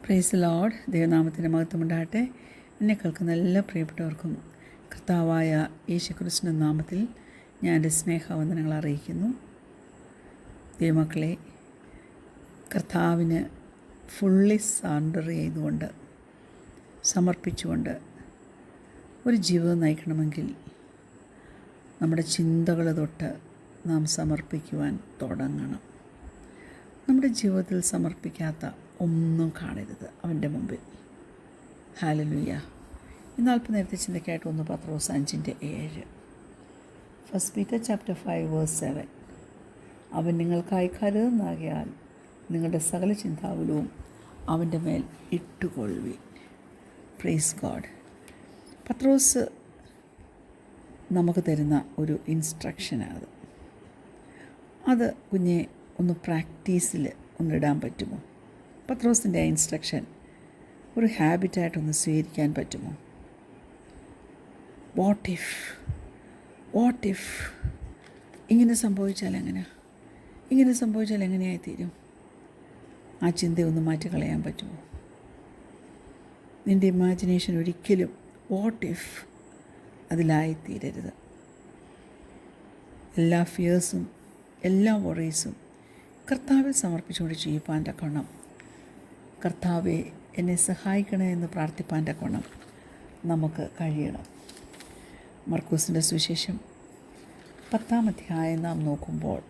Praise Lord. ദൈവനാമത്തിൻ്റെ മഹത്വമുണ്ടാകട്ടെ. എന്നെ കേൾക്കുന്ന എല്ലാ പ്രിയപ്പെട്ടവർക്കും കർത്താവായ യേശുക്രിസ്തുവിൻ്റെ നാമത്തിൽ ഞാൻ എൻ്റെ സ്നേഹവന്ദനങ്ങൾ അറിയിക്കുന്നു. ദൈവമക്കളെ, കർത്താവിന് ഫുള്ളി സറണ്ടർ ചെയ്തുകൊണ്ട് സമർപ്പിച്ചുകൊണ്ട് ഒരു ജീവിതം നയിക്കണമെങ്കിൽ നമ്മുടെ ചിന്തകൾ തൊട്ട് നാം സമർപ്പിക്കുവാൻ തുടങ്ങണം. നമ്മുടെ ജീവിതത്തിൽ സമർപ്പിക്കാത്ത ഒന്നും കാണരുത് അവൻ്റെ മുമ്പിൽ. ഹല്ലേലൂയ. ഇന്ന് അല്പനേരത്തെ ചിന്തയ്ക്കായിട്ട് 1 പത്രോസ് 5:7, 1 Peter chapter 5 verse 7. അവൻ നിങ്ങൾക്കായി കരുതുന്നാകിയാൽ നിങ്ങളുടെ സകല ചിന്താകുലവും അവൻ്റെ മേൽ ഇട്ടുകൊള്ളുവിൻ. Praise God. പത്രോസ് നമുക്ക് തരുന്ന ഒരു ഇൻസ്ട്രക്ഷനാണ് അത് കുഞ്ഞെ ഒന്ന് പ്രാക്ടീസിൽ ഒന്നിടാൻ പറ്റുമോ? പത്രോസിൻ്റെ ആ ഇൻസ്ട്രക്ഷൻ ഒരു ഹാബിറ്റായിട്ടൊന്ന് സ്വീകരിക്കാൻ പറ്റുമോ? വാട്ട് ഇഫ് ഇങ്ങനെ സംഭവിച്ചാൽ എങ്ങനെയായിത്തീരും? ആ ചിന്തയൊന്ന് മാറ്റിക്കളയാൻ പറ്റുമോ? നിൻ്റെ ഇമാജിനേഷൻ ഒരിക്കലും വാട്ട് ഇഫ് അതിലായിത്തീരരുത്. എല്ലാ ഫിയേഴ്സും എല്ലാ വറീസും കർത്താവിൽ സമർപ്പിച്ചുകൊണ്ട് ചെയ്യുവാൻ തക്കവണ്ണം, കർത്താവെ എന്നെ സഹായിക്കണേ എന്ന് പ്രാർത്ഥിപ്പാൻ തക്കവണ്ണം നമുക്ക് കഴിയണം. മർക്കോസിൻ്റെ സുവിശേഷം 10-ാം അധ്യായം നാം നോക്കുമ്പോൾ,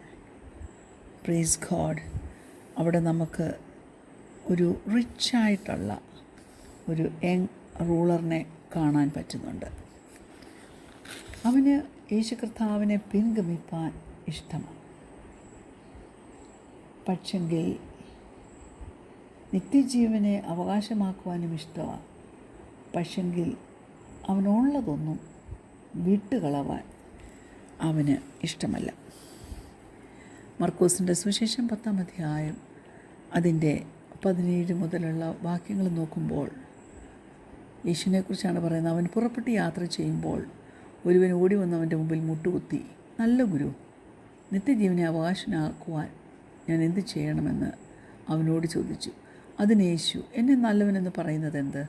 പ്രൈസ് ഗോഡ്, അവിടെ നമുക്ക് ഒരു റിച്ചായിട്ടുള്ള ഒരു യങ് റൂളറിനെ കാണാൻ പറ്റുന്നുണ്ട്. അവന് യേശു കർത്താവിനെ പിൻഗമിപ്പാൻ ഇഷ്ടമാണ്. പക്ഷെങ്കിൽ നിത്യജീവനെ അവകാശമാക്കുവാനും ഇഷ്ടമാണ്. പക്ഷെങ്കിൽ അവനുള്ളതൊന്നും വിട്ടുകളവാൻ അവന് ഇഷ്ടമല്ല. മർക്കോസിൻ്റെ സുവിശേഷം 10-ാം അധ്യായം അതിൻ്റെ 17 മുതലുള്ള വാക്യങ്ങൾ നോക്കുമ്പോൾ യേശുവിനെക്കുറിച്ചാണ് പറയുന്നത്. അവൻ പുറപ്പെട്ട് യാത്ര ചെയ്യുമ്പോൾ ഒരുവൻ ഓടി വന്ന് അവൻ്റെ മുമ്പിൽ മുട്ടുകുത്തി, നല്ല ഗുരു, നിത്യജീവനെ അവകാശനാക്കുവാൻ ഞാൻ എന്ത് ചെയ്യണമെന്ന് അവനോട് ചോദിച്ചു. അതിന് യേശു, എന്നെ നല്ലവനെന്ന് പറയുന്നത് എന്ത്?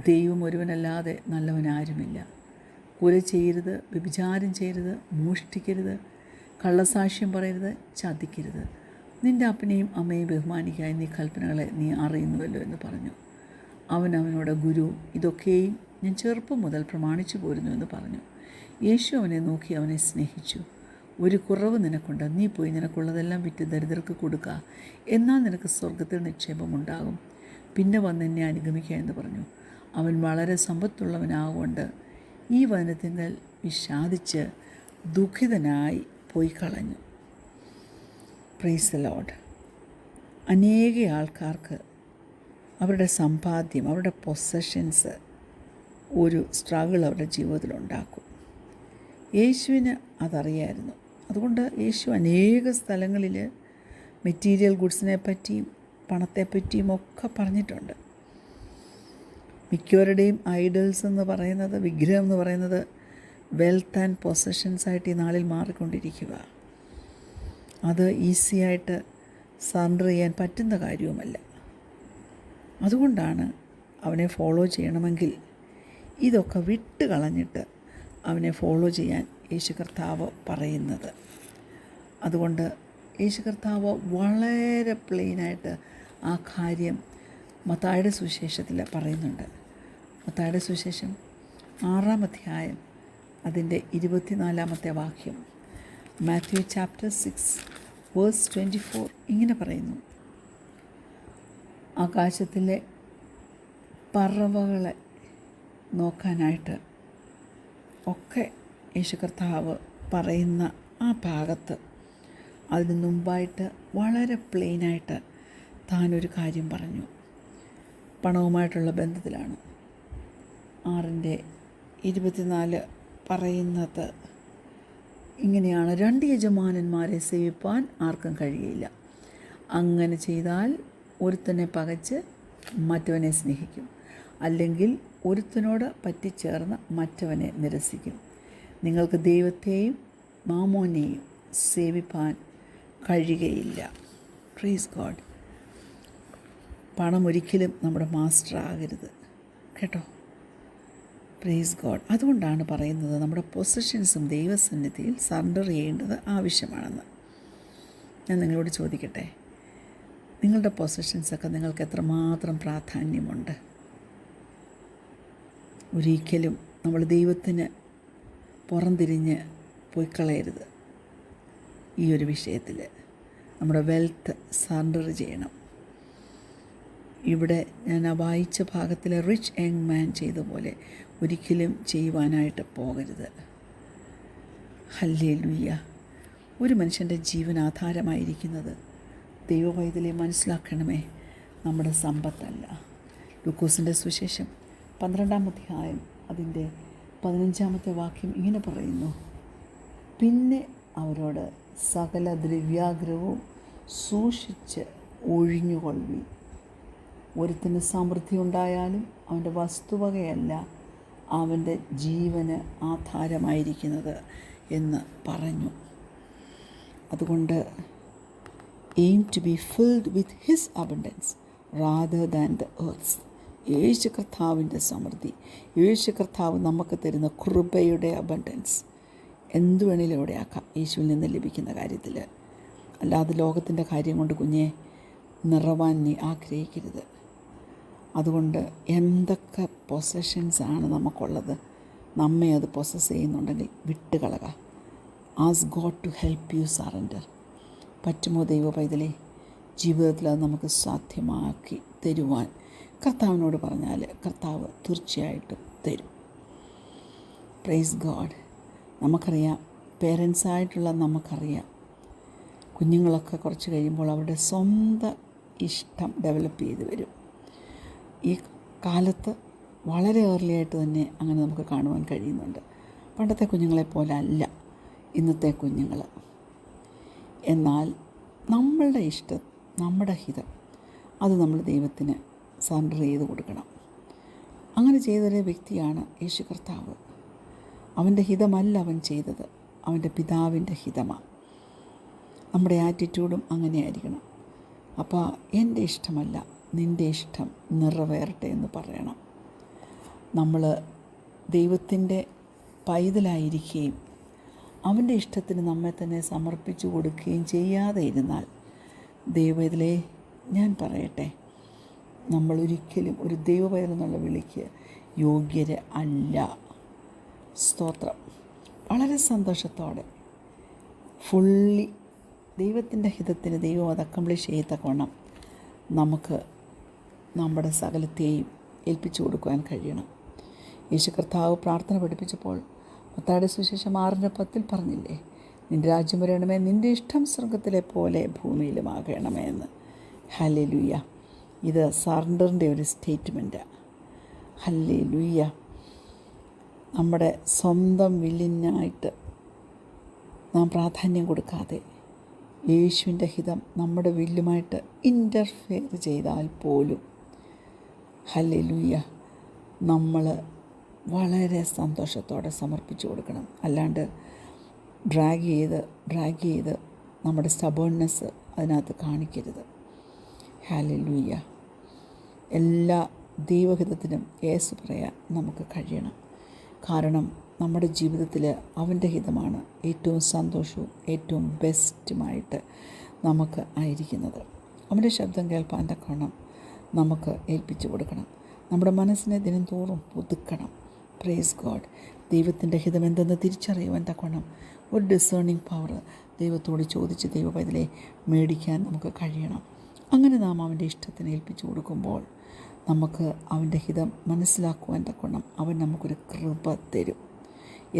ദൈവം ഒരുവനല്ലാതെ നല്ലവനാരുമില്ല. കൊല ചെയ്യരുത്, വ്യഭിചാരം ചെയ്യരുത്, മോഷ്ടിക്കരുത്, കള്ളസാക്ഷ്യം പറയരുത്, ചതിക്കരുത്, നിൻ്റെ അപ്പനെയും അമ്മയെയും ബഹുമാനിക്കുക എന്നീ കൽപ്പനകളെ നീ അറിയുന്നുവല്ലോ എന്ന് പറഞ്ഞു. അവനോട്, ഗുരു, ഇതൊക്കെയും ഞാൻ ചെറുപ്പം മുതൽ പ്രമാണിച്ചു പോരുന്നു എന്ന് പറഞ്ഞു. യേശു അവനെ നോക്കി അവനെ സ്നേഹിച്ചു. ഒരു കുറവ് നിനക്കുണ്ട്, നീ പോയി നിനക്കുള്ളതെല്ലാം വിറ്റ് ദരിദ്രർക്ക് കൊടുക്കുക, എന്നാൽ നിനക്ക് സ്വർഗത്തിൽ നിക്ഷേപമുണ്ടാകും. പിന്നെ വന്ന് എന്നെ അനുഗമിക്കുക എന്ന് പറഞ്ഞു. അവൻ വളരെ സമ്പത്തുള്ളവനാകൊണ്ട് ഈ വചനത്തിങ്കൽ വിഷാദിച്ച് ദുഃഖിതനായി പോയി കളഞ്ഞു. Price the Lord. അനേക ആൾക്കാർക്ക് അവരുടെ സമ്പാദ്യം, അവരുടെ പൊസഷൻസ് ഒരു സ്ട്രഗിൾ അവരുടെ ജീവിതത്തിലുണ്ടാക്കും. യേശുവിന് അതറിയായിരുന്നു. അതുകൊണ്ട് യേശു അനേക സ്ഥലങ്ങളിൽ മെറ്റീരിയൽ ഗുഡ്സിനെ പറ്റിയും പണത്തെപ്പറ്റിയും ഒക്കെ പറഞ്ഞിട്ടുണ്ട്. മിക്കവരുടെയും ഐഡൽസ് എന്ന് പറയുന്നത്, വിഗ്രഹം എന്ന് പറയുന്നത് വെൽത്ത് ആൻഡ് പൊസഷൻസായിട്ട് ഈ നാളിൽ മാറിക്കൊണ്ടിരിക്കുക. അത് ഈസിയായിട്ട് സറണ്ടർ ചെയ്യാൻ പറ്റുന്ന കാര്യവുമല്ല. അതുകൊണ്ടാണ് അവനെ ഫോളോ ചെയ്യണമെങ്കിൽ ഇതൊക്കെ വിട്ട് കളഞ്ഞിട്ട് അവനെ ഫോളോ ചെയ്യാൻ യേശു കർത്താവ് പറയുന്നത്. അതുകൊണ്ട് യേശു കർത്താവ് വളരെ പ്ലെയിനായിട്ട് ആ കാര്യം മത്തായിയുടെ സുവിശേഷത്തിൽ പറയുന്നുണ്ട്. മത്തായിയുടെ സുവിശേഷം 6-ാം അധ്യായം അതിൻ്റെ 24-ാമത്തെ വാക്യം, മാത്യു ചാപ്റ്റർ 6 വേഴ്സ് 24 ഇങ്ങനെ പറയുന്നു. ആകാശത്തിലെ പറവകളെ നോക്കാനായിട്ട് ഒക്കെ യേശു കർത്താവ് പറയുന്ന ആ ഭാഗത്ത് അതിന് മുമ്പായിട്ട് വളരെ പ്ലെയിനായിട്ട് താനൊരു കാര്യം പറഞ്ഞു. പണവുമായിട്ടുള്ള ബന്ധത്തിലാണ്. 6:24 പറയുന്നത് ഇങ്ങനെയാണ്, 2 യജമാനന്മാരെ സേവിപ്പാൻ ആർക്കും കഴിയില്ല. അങ്ങനെ ചെയ്താൽ ഒരുത്തനെ പകച്ച് മറ്റവനെ സ്നേഹിക്കും, അല്ലെങ്കിൽ ഒരുത്തനോട് പറ്റിച്ചേർന്ന് മറ്റവനെ നിരസിക്കും. നിങ്ങൾക്ക് ദൈവത്തെയും മാമോനെയും സേവിപ്പാൻ കഴിയുകയില്ല. Praise God. പണം ഒരിക്കലും നമ്മുടെ മാസ്റ്റർ ആകരുത് കേട്ടോ. Praise God. അതുകൊണ്ടാണ് പറയുന്നത് നമ്മുടെ പൊസഷൻസും ദൈവസന്നിധിയിൽ സറണ്ടർ ചെയ്യേണ്ടത് ആവശ്യമാണെന്ന്. ഞാൻ നിങ്ങളോട് ചോദിക്കട്ടെ, നിങ്ങളുടെ പൊസഷൻസൊക്കെ നിങ്ങൾക്ക് എത്രമാത്രം പ്രാധാന്യമുണ്ട്? ഒരിക്കലും നമ്മൾ ദൈവത്തിന് പുറംതിരിഞ്ഞ് പോയി കളയരുത്. ഈ ഒരു വിഷയത്തിൽ നമ്മുടെ വെൽത്ത് സറണ്ടർ ചെയ്യണം. ഇവിടെ ഞാൻ ആ വായിച്ച ഭാഗത്തിലെ റിച്ച് യങ് മാൻ ചെയ്ത പോലെ ഒരിക്കലും ചെയ്യുവാനായിട്ട് പോകരുത്. ഹല്ലേലൂയ. ഒരു മനുഷ്യൻ്റെ ജീവൻ ആധാരമായിരിക്കുന്നത് ദൈവവൈതലെ മനസ്സിലാക്കണമേ, നമ്മുടെ സമ്പത്തല്ല. ലൂക്കോസിൻ്റെ സുവിശേഷം 12-ാം അധ്യായം അതിൻ്റെ 15-ാമത്തെ വാക്യം ഇങ്ങനെ പറയുന്നു: പിന്നെ അവരോട് സകല ദ്രവ്യാഗ്രഹവും സൂക്ഷിച്ച് ഒഴിഞ്ഞുകൊള്ളി. ഒരുത്തിന് സമൃദ്ധി ഉണ്ടായാലും അവൻ്റെ വസ്തുവകയല്ല അവൻ്റെ ജീവന് ആധാരമായിരിക്കുന്നത് എന്ന് പറഞ്ഞു. അതുകൊണ്ട് aim to be filled with his abundance rather than the earth's. യേശു കർത്താവിൻ്റെ സമൃദ്ധി, യേശു കർത്താവ് നമുക്ക് തരുന്ന കൃപയുടെ അബണ്ടൻസ് എന്തു വേണേലും ഇവിടെ ആക്കാം യേശുവിൽ നിന്ന് ലഭിക്കുന്ന കാര്യത്തിൽ. അല്ലാതെ ലോകത്തിൻ്റെ കാര്യം കൊണ്ട് കുഞ്ഞെ നിറവാൻ നീ ആഗ്രഹിക്കരുത്. അതുകൊണ്ട് എന്തൊക്കെ പൊസഷൻസാണ് നമുക്കുള്ളത്, നമ്മെ അത് പൊസസ് ചെയ്യുന്നുണ്ടെങ്കിൽ വിട്ടുകളക. Ask God to help you surrender. പറ്റുമോ ദൈവ പൈതലേ? ജീവിതത്തിൽ അത് നമുക്ക് സാധ്യമാക്കി തരുവാൻ കർത്താവിനോട് പറഞ്ഞാൽ കർത്താവ് തീർച്ചയായിട്ടും തരും. Praise God. നമുക്കറിയാം, പേരൻസായിട്ടുള്ള നമുക്കറിയാം, കുഞ്ഞുങ്ങളൊക്കെ കുറച്ച് കഴിയുമ്പോൾ അവരുടെ സ്വന്തം ഇഷ്ടം ഡെവലപ്പ് ചെയ്ത് വരും. ഈ കാലത്ത് വളരെ ഏർലിയായിട്ട് തന്നെ അങ്ങനെ നമുക്ക് കാണുവാൻ കഴിയുന്നുണ്ട്. പണ്ടത്തെ കുഞ്ഞുങ്ങളെപ്പോലെ അല്ല ഇന്നത്തെ കുഞ്ഞുങ്ങൾ. എന്നാൽ നമ്മളുടെ ഇഷ്ടം, നമ്മുടെ ഹിതം, അത് നമ്മൾ ദൈവത്തിന് സറണ്ടർ ചെയ്ത് കൊടുക്കണം. അങ്ങനെ ചെയ്തൊരു വ്യക്തിയാണ് യേശു കർത്താവ്. അവൻ്റെ ഹിതമല്ല അവൻ ചെയ്തത്, അവൻ്റെ പിതാവിൻ്റെ ഹിതമാണ്. നമ്മുടെ ആറ്റിറ്റ്യൂഡും അങ്ങനെയായിരിക്കണം. അപ്പോൾ എൻ്റെ ഇഷ്ടമല്ല, നിൻ്റെ ഇഷ്ടം നിറവേറട്ടെ എന്ന് പറയണം. നമ്മൾ ദൈവത്തിൻ്റെ പൈതലായിരിക്കുകയും അവൻ്റെ ഇഷ്ടത്തിന് നമ്മെ തന്നെ സമർപ്പിച്ചു കൊടുക്കുകയും ചെയ്യാതെ ഇരുന്നാൽ, ദൈവത്തിലെ ഞാൻ പറയട്ടെ, നമ്മളൊരിക്കലും ഒരു ദൈവപൈതലെന്നുള്ള വിളിക്ക് യോഗ്യര അല്ല. സ്തോത്രം. വളരെ സന്തോഷത്തോടെ ഫുള്ളി ദൈവത്തിൻ്റെ ഹിതത്തിന് ദൈവം അത് അക്കംപ്ലിഷ് ചെയ്യത്തക്കവണ്ണം നമുക്ക് നമ്മുടെ സകലത്തെയും ഏൽപ്പിച്ചു കൊടുക്കുവാൻ കഴിയണം. യേശു കർത്താവ് പ്രാർത്ഥന പഠിപ്പിച്ചപ്പോൾ മത്തായിയുടെ സുവിശേഷം 6:10 പറഞ്ഞില്ലേ, നിൻ്റെ രാജ്യം വരണമേ, നിൻ്റെ ഇഷ്ടം സ്വർഗ്ഗത്തിലെ പോലെ ഭൂമിയിലുമാകണമേ എന്ന്. ഹല്ലേലൂയ. ഇത് സറണ്ടറിൻ്റെ ഒരു സ്റ്റേറ്റ്മെൻറ്റാണ്. ഹല്ലേലൂയ. നമ്മുടെ സ്വന്തം വില്ലിനായിട്ട് നാം പ്രാധാന്യം കൊടുക്കാതെ യേശുവിൻ്റെ ഹിതം നമ്മുടെ വില്ലുമായിട്ട് ഇൻ്റർഫിയർ ചെയ്താൽ പോലും, ഹല്ലേലൂയ, നമ്മൾ വളരെ സന്തോഷത്തോടെ സമർപ്പിച്ചു കൊടുക്കണം. അല്ലാണ്ട് ഡ്രാഗ് ചെയ്ത് നമ്മുടെ സ്റ്റബേൺനെസ് അതിനകത്ത് കാണിക്കരുത്. ഹല്ലേലൂയ. എല്ലാ ദൈവഹിതത്തിനും യേസ് പറയാൻ നമുക്ക് കഴിയണം. കാരണം നമ്മുടെ ജീവിതത്തിൽ അവൻ്റെ ഹിതമാണ് ഏറ്റവും സന്തോഷവും ഏറ്റവും ബെസ്റ്റുമായിട്ട് നമുക്ക് ആയിരിക്കുന്നത്. അവൻ്റെ ശബ്ദം കേൾപ്പാൻ തക്കവണ്ണം നമുക്ക് ഏൽപ്പിച്ചു കൊടുക്കണം. നമ്മുടെ മനസ്സിനെ ദിനം തോറും പുതുക്കണം. Praise God. ദൈവത്തിൻ്റെ ഹിതം എന്തെന്ന് തിരിച്ചറിയുവാൻ തക്കവണ്ണം ഒരു ഡിസേണിങ് പവർ ദൈവത്തോട് ചോദിച്ച് ദൈവപൈതലെ മേടിക്കാൻ നമുക്ക് കഴിയണം. അങ്ങനെ നാം അവൻ്റെ ഇഷ്ടത്തിന് ഏൽപ്പിച്ചു കൊടുക്കുമ്പോൾ നമുക്ക് അവൻ്റെ ഹിതം മനസ്സിലാക്കുവാൻ തക്കവണ്ണം അവൻ നമുക്കൊരു കൃപ തരും.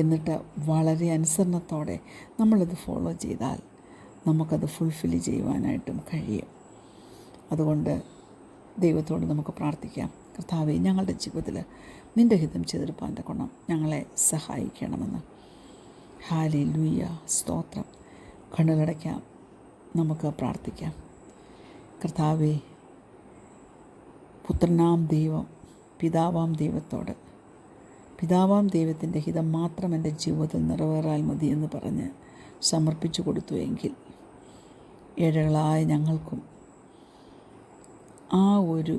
എന്നിട്ട് വളരെ അനുസരണത്തോടെ നമ്മളത് ഫോളോ ചെയ്താൽ നമുക്കത് ഫുൾഫിൽ ചെയ്യുവാനായിട്ടും കഴിയും. അതുകൊണ്ട് ദൈവത്തോട് നമുക്ക് പ്രാർത്ഥിക്കാം. കർത്താവേ, ഞങ്ങളുടെ ജീവിതത്തിൽ നിൻ്റെ ഹിതം ചെയ്തെടുപ്പാൻ തക്കവണ്ണം ഞങ്ങളെ സഹായിക്കണമെന്ന്. ഹല്ലേലൂയ. സ്തോത്രം. കണ്ണുകളടയ്ക്കാം, നമുക്ക് പ്രാർത്ഥിക്കാം. കർത്താവേ, പുത്രനാം ദൈവം, പിതാവാം ദൈവത്തോട്, പിതാവാം ദൈവത്തിൻ്റെ ഹിതം മാത്രം എൻ്റെ ജീവിതത്തിൽ നിറവേറാൽ മതി എന്ന് പറഞ്ഞ് സമർപ്പിച്ചു കൊടുത്തു എങ്കിൽ ഏഴകളായ ഞങ്ങൾക്കും ആ ഒരു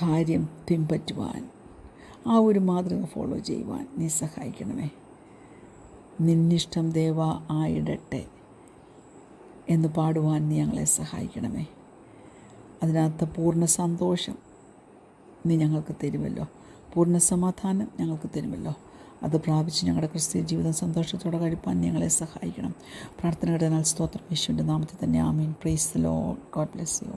കാര്യം പിൻപറ്റുവാൻ, ആ ഒരു മാതൃക ഫോളോ ചെയ്യുവാൻ നീ സഹായിക്കണമേ. നിന്നിഷ്ടം ദേവ ആയിടട്ടെ എന്ന് പാടുവാൻ നീ ഞങ്ങളെ സഹായിക്കണമേ. അതിനകത്ത് പൂർണ്ണ സന്തോഷം നീ ഞങ്ങൾക്ക് തരുമല്ലോ, പൂർണ്ണ സമാധാനം ഞങ്ങൾക്ക് തരുമല്ലോ. അത് പ്രാപിച്ച് ഞങ്ങളുടെ ക്രിസ്തീയ ജീവിതം സന്തോഷത്തോടെ കഴിപ്പാൻ ഞങ്ങളെ സഹായിക്കണം. പ്രാർത്ഥന കേട്ടതിനാൽ സ്തോത്രം. യേശുവിൻ്റെ നാമത്തിൽ തന്നെ ആമീൻ. Praise the Lord. God bless U.